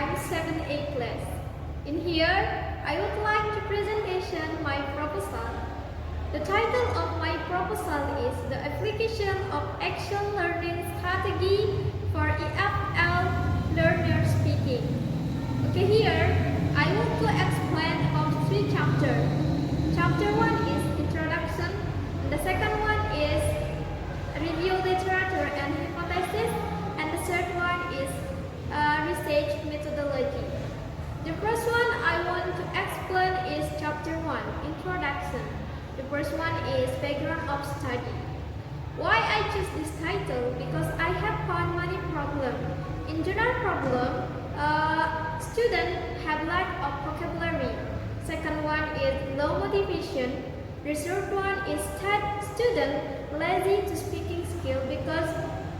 I'm 7A class. In here, I would like to presentation my proposal. The title of my proposal is The Application of Action Learning Strategy for EFL Learner Speaking. Okay, here I want to explain about 3 chapters. Chapter 1 is Introduction, and the second one is Review Literature and Hypothesis, and the third one is Research Methodology. The first one I want to explain is Chapter 1, Introduction. The first one is Background of Study. Why I choose this title? Because I have found many problems. In general problem, students have lack of vocabulary. Second one is low motivation. The third one is student lazy to speaking skill because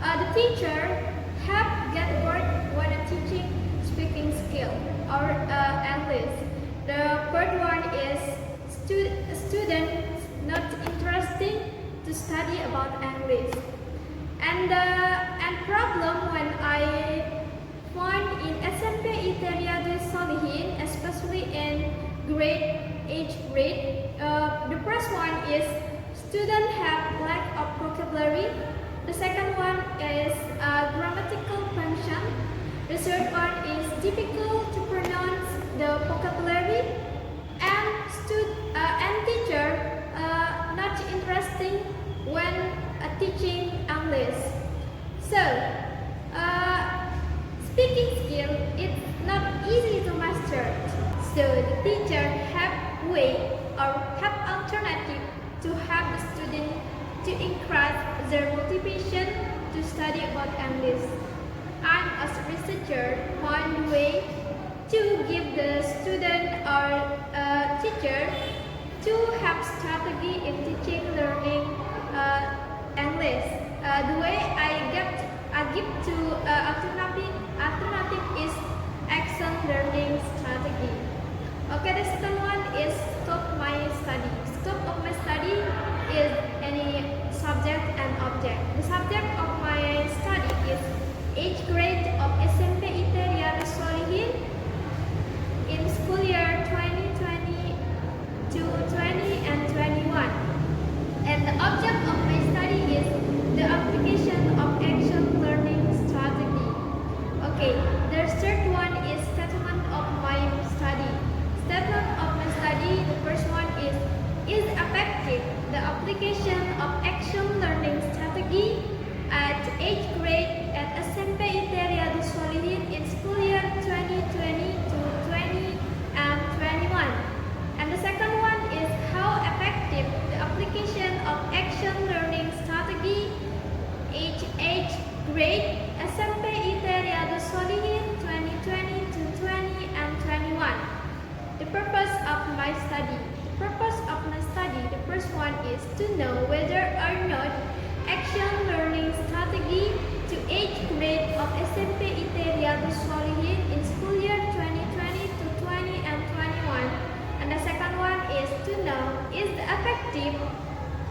the teacher have get bored when teaching speaking skill or English. The third one is students not interesting to study about English. And problem when I find in SMP Iteria de Solihin, especially in age grade, the first one is students have lack of vocabulary. The second one is grammatical function. The third one is difficult to pronounce the vocabulary, and teacher not interesting when teaching English. So speaking skill is not easy to master. So the teacher have way or have alternative to help the student to encourage their motivation to study about English. And as a researcher, find way to give the student or teacher to have strategy in teaching learning English. The way I give to alternative is action learning strategy. Okay, the second one is scope of my study. Scope of my study is any subject and object. The subject of my study is age grade of SMP Iteria de Solihin in school year 2020 to 20 and 21. And the object of my study is the application of action learning strategy. Okay, the third one is statement of my study. Statement of my study, the first one is effective the application of action learning strategy at age grade at SMP Iteria de Solihin in school year 2020 to 20 and 21. And the second one is how effective the application of action learning strategy age grade SMP Iteria de Solihin 2020 to 20 and 21. The purpose of my study. The purpose of my study, the first one is to know whether or not action learning strategy to age grade of SMP Iteria de Solihin in school year 2020 to 20 and 21. And the second one is to know is the effective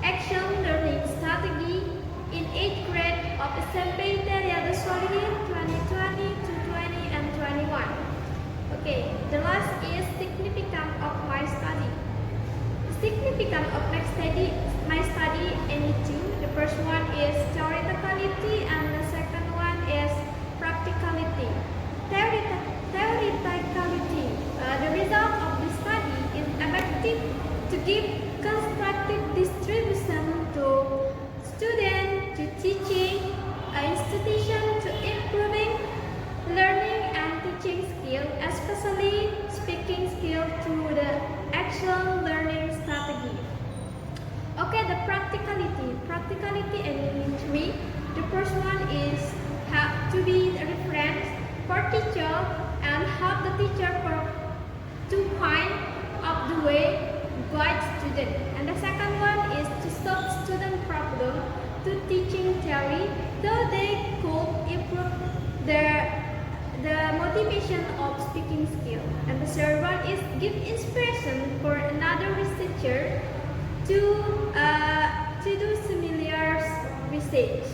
action learning strategy in age grade of SMP Iteria de Solihin 2020 to 20 and 21. Okay, the last is significance of my study. Significance of my study any two. The first one is theoreticality and the second one is practicality. Theoreticality. The result of the study is effective to give constructive distribution to students, to teaching, institution, to improving learning and teaching skill, especially speaking skill through the action learning strategy. Okay, the practicality. Practicality in 3. The first one is have to be a reference for teacher and help the teacher to find of the way guide student. And the second one is to solve student problem to teaching theory so they could improve the motivation of speaking skill. And the third one is give inspiration for another researcher to do similar research.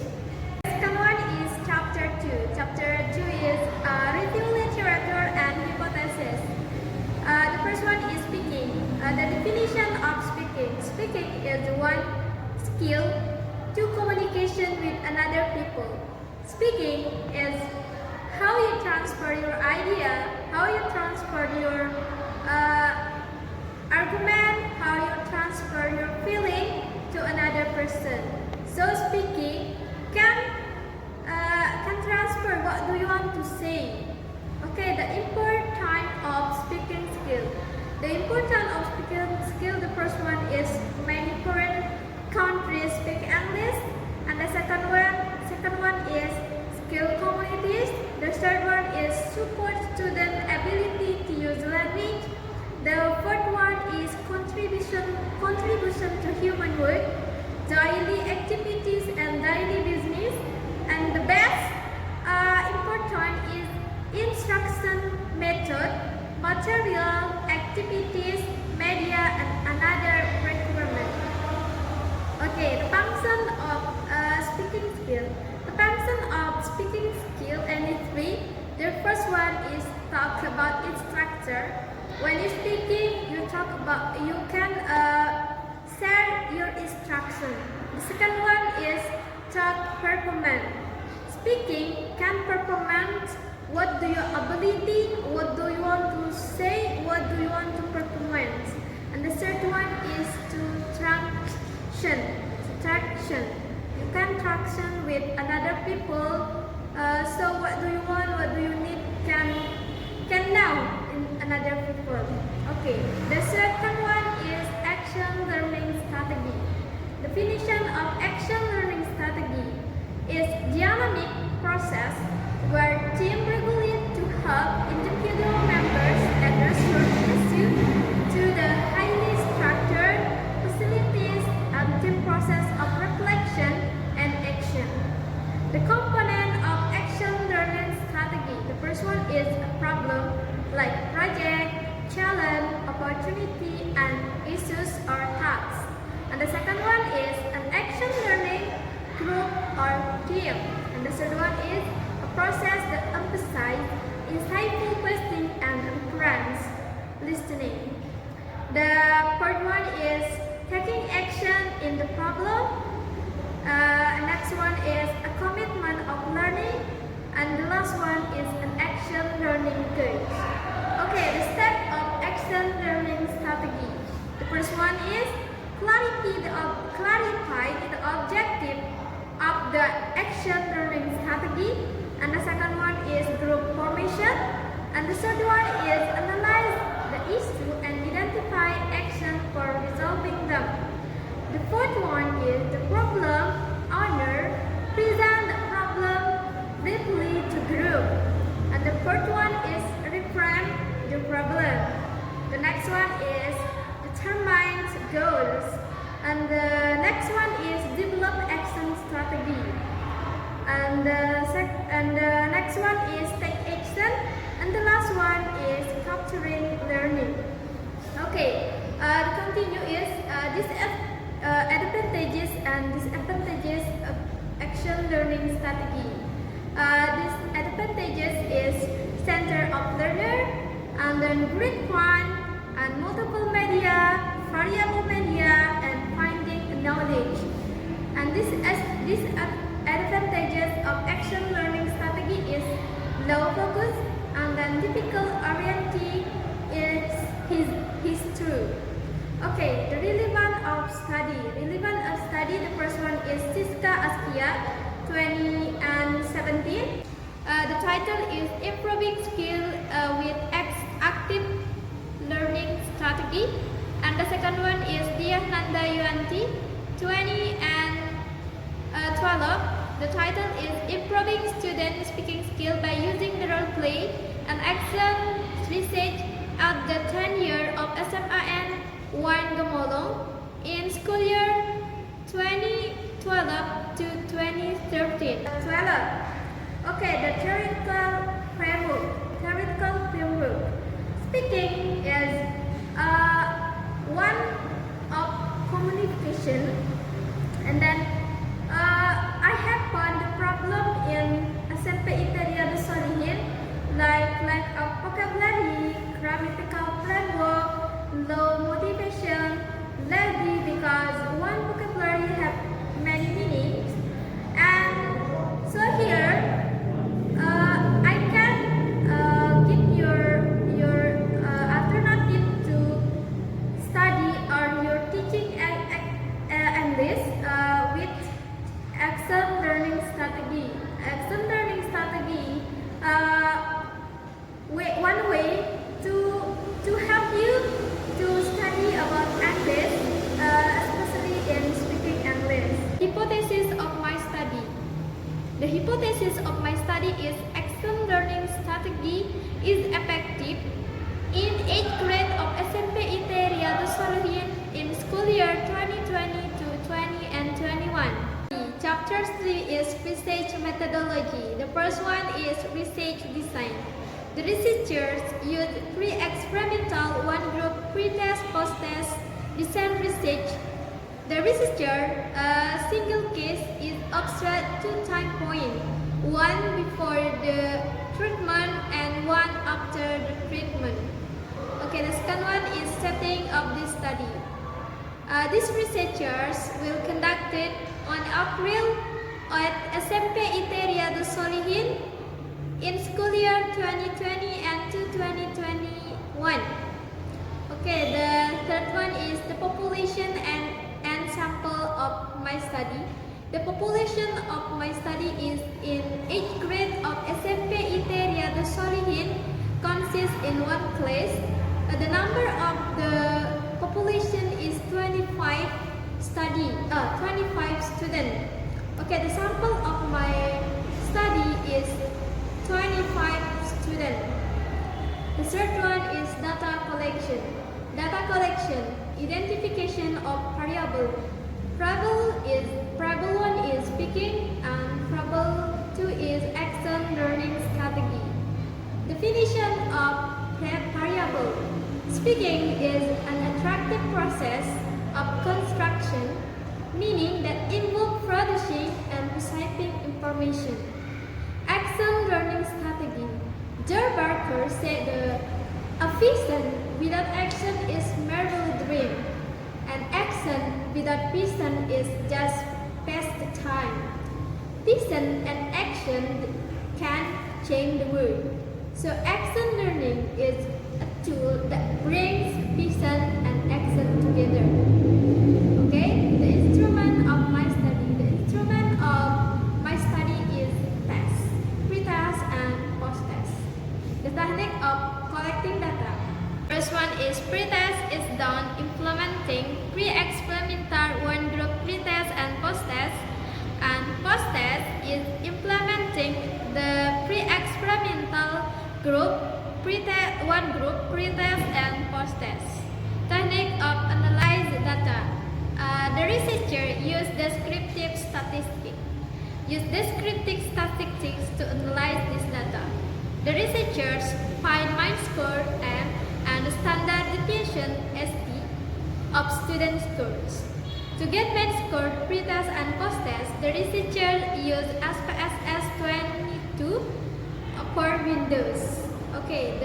The second one is chapter 2. Chapter 2 is review literature skill to communication with another people. Speaking is how you transfer your idea, how you transfer your argument, how you transfer your feeling to another person. So speaking can transfer what do you want to say. Okay, the importance of speaking skill. The importance of speaking skill, the first one is many foreign countries speak English, and the second one is skill communities. The third one is support student ability to use language. The fourth one is contribution to human work, daily activities and daily business. And the best important is instruction method, material, activities, media, and another requirement. Okay, the function of speaking skill. The function of speaking skill and its three. The first one is talk about its structure. When you're speaking, you can share your instruction. The second one is talk performance. Speaking can performance. What do your ability? What do you want to say? What do you want to performance? And the third one is to traction. You can traction with another people. So what do you want? What do you need? Can know in another people. Okay. The second one is action learning strategy. Definition of action learning strategy is dynamic process where team regulate to help individual members address your issue to the highly structured facilities and team process of reflection and action. The component of action learning strategy. The first one is a problem like project, challenge, opportunity, and issues or tasks. And the second one is an action learning group or team. And the third one is a process that emphasizes insightful questioning and encourages listening. The fourth one is taking action in the problem. Next one is a commitment of learning. And the last one is an action learning coach. Okay, the step of action learning strategy. The first one is clarify the objective of the action learning strategy. And the second one is group formation. And the third one is analyze the issue and identify action for resolving them. The fourth one is the problem owner. Present the problem briefly to group. And the fourth one is reframe the problem. The next one is determine goals. And the next one is develop action strategy. And the next one is take action. And the last one is capturing learning. Okay, to continue is advantages and disadvantages of action learning strategy. These advantages is center of learner, and then grid one, and multiple media, variable media, and finding knowledge. And this advantages of action learning strategy is low focus, and then difficult orienting is his true. Okay, the relevant of study. The first one is Siska Askia 2017. The title is Improving Skill with Active Learning Strategy. And the second one is Diananda Yuanti 2012. The title is Improving Student Speaking Skill by Using the Role Play and Action Research at the 10th year of SMAN 1 Gemolong in school year 2012 to 2013. 12. Okay, the theoretical framework. Speaking is one of communication, and then I have found the problem in sampai like lack of vocabulary, grammatical framework, low motivation, lazy because one vocabulary have methodology. The first one is research design. The researchers use pre-experimental, one-group, pre-test, post-test, design research. The researcher, a single case is observed 2 time points, one before the treatment and one after the treatment. Okay, the second one is setting up the study. These researchers will conduct it on April at SMP Iteria de Solihin in school year 2020 and to 2021. Okay, the third one is the population and sample of my study. The population of my study is in 8th grade of SMP Iteria de Solihin consists in one class. The number of the population is 25 students. Okay, the sample of my study is 25 students. The third one is data collection. Data collection, identification of variable. Variable 1 is speaking and variable 2 is action learning strategy. Definition of variable. Speaking is an attractive process of construction, meaning that involves producing and receiving information. Action learning strategy. Joe Barker said a vision without action is merely dream, and action without vision is just past time. Vision and action can change the world. So action learning is a tool that brings vision and action together. Okay, the instrument of my study. The instrument of my study is test, pre-test and post-test. The technique of collecting data. First one is pre-test is done implementing pre-experimental one group pre-test and post-test, and post-test is implementing the pre-experimental group pre-test, one group pre-test and post-test. Technique of analyze data. The researcher use descriptive statistics. Use descriptive statistics to analyze this data. The researchers find mean score M and the standard deviation ST of student scores. To get mean score pre-test and post-test, the researcher use SPSS 22 for Windows. Okay,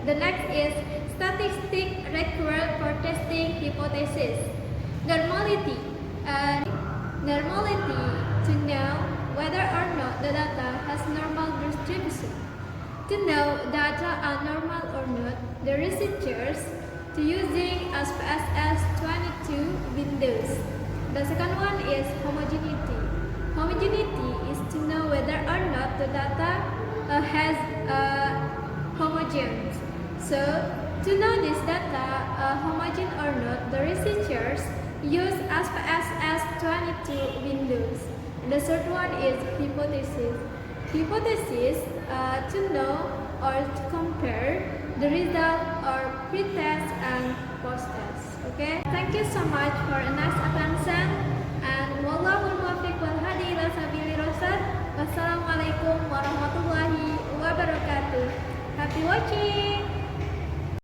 the next is statistic required for testing hypothesis. Normality. Normality to know whether or not the data has normal distribution. To know data are normal or not, the researchers to using SPSS 22 Windows. The second one is homogeneity. Homogeneity is to know whether or not the data has homogeneous. So to know this data homogeneous or not, the researchers use SPSS 22 Windows. And the third one is hypothesis. Hypothesis to know or to compare the result or pre-test and post-test. Okay, thank you so much for a nice attention, and wallahul muwaffiq wal hadi ila sabili rasyad. Wassalamualaikum warahmatullahi wabarakatuh. Happy watching.